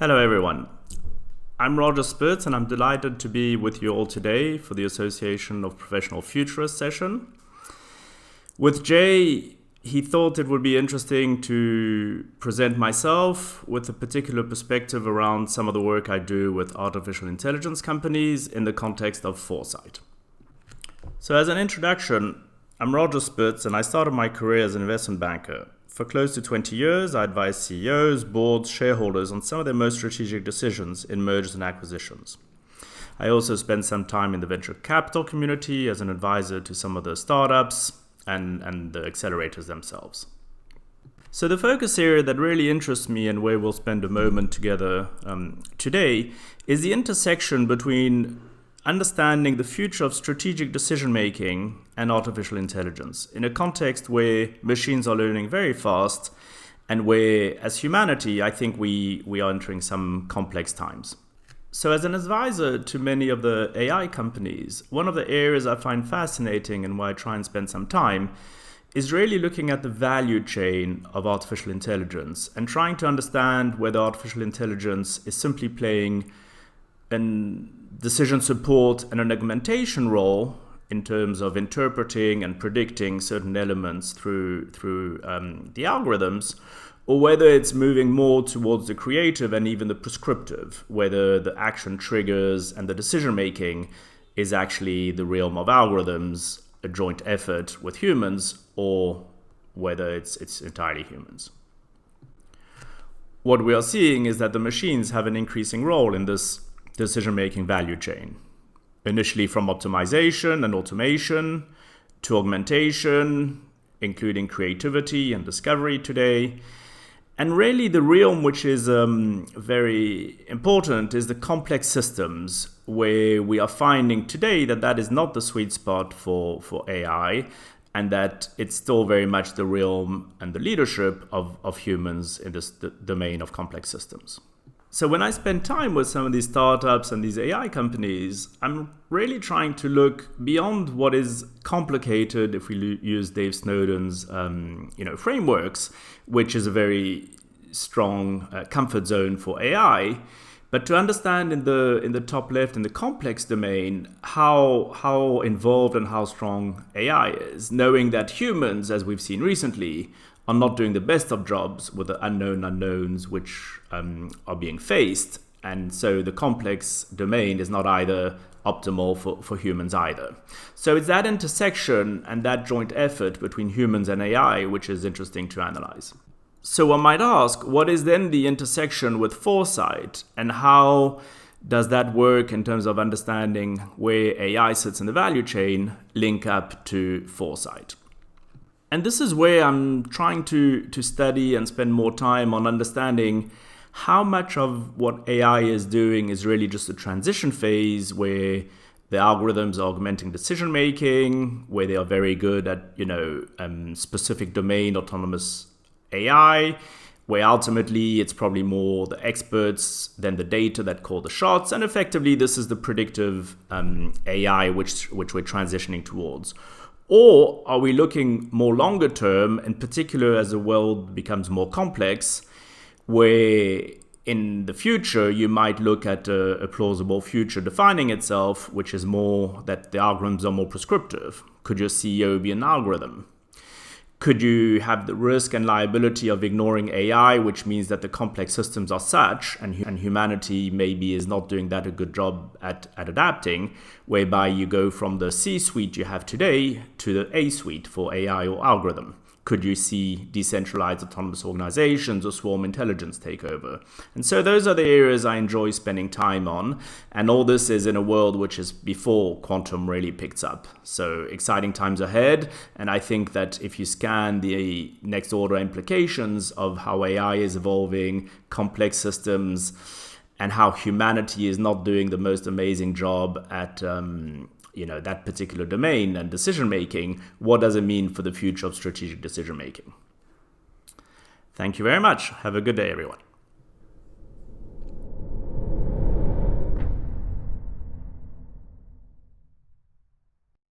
Hello everyone, I'm Roger Spitz and I'm delighted to be with you all today for the Association of Professional Futurists session. With Jay, he thought it would be interesting to present myself with a particular perspective around some of the work I do with artificial intelligence companies in the context of Foresight. So as an introduction, I'm Roger Spitz and I started my career as an investment banker. For close to 20 years, I advised CEOs, boards, shareholders on some of their most strategic decisions in mergers and acquisitions. I also spent some time in the venture capital community as an advisor to some of the startups and the accelerators themselves. So the focus area that really interests me and where we'll spend a moment together today is the intersection between understanding the future of strategic decision-making and artificial intelligence in a context where machines are learning very fast and where, as humanity, I think we are entering some complex times. So as an advisor to many of the AI companies, one of the areas I find fascinating and why I try and spend some time is really looking at the value chain of artificial intelligence and trying to understand whether artificial intelligence is simply playing an decision support and an augmentation role in terms of interpreting and predicting certain elements through the algorithms, or whether it's moving more towards the creative and even the prescriptive, whether the action triggers and the decision making is actually the realm of algorithms, a joint effort with humans, or whether it's entirely humans. What we are seeing is that the machines have an increasing role in this decision-making value chain, initially from optimization and automation to augmentation, including creativity and discovery today. And really the realm which is very important is the complex systems, where we are finding today that is not the sweet spot for AI, and that it's still very much the realm and the leadership of humans in this domain of complex systems. So when I spend time with some of these startups and these AI companies, I'm really trying to look beyond what is complicated, if we use Dave Snowden's frameworks, which is a very strong comfort zone for AI, but to understand in the top left, in the complex domain, how involved and how strong AI is, knowing that humans, as we've seen recently, are not doing the best of jobs with the unknown unknowns which are being faced. And so the complex domain is not either optimal for humans either. So it's that intersection and that joint effort between humans and AI which is interesting to analyze. So one might ask, what is then the intersection with Foresight, and how does that work in terms of understanding where AI sits in the value chain link up to Foresight? And this is where I'm trying to study and spend more time on understanding how much of what AI is doing is really just a transition phase where the algorithms are augmenting decision making, where they are very good at specific domain autonomous AI, where ultimately it's probably more the experts than the data that call the shots, and effectively this is the predictive AI which we're transitioning towards. Or are we looking more longer term, in particular as the world becomes more complex, where in the future you might look at a plausible future defining itself, which is more that the algorithms are more prescriptive? Could your CEO be an algorithm? Could you have the risk and liability of ignoring AI, which means that the complex systems are such, and humanity maybe is not doing that a good job at adapting, whereby you go from the C-suite you have today to the A-suite for AI or algorithm? Could you see decentralized autonomous organizations or swarm intelligence take over? And so those are the areas I enjoy spending time on. And all this is in a world which is before quantum really picks up. So exciting times ahead. And I think that if you scan the next order implications of how AI is evolving, complex systems, and how humanity is not doing the most amazing job at that particular domain and decision making, what does it mean for the future of strategic decision making? Thank you very much. Have a good day, everyone.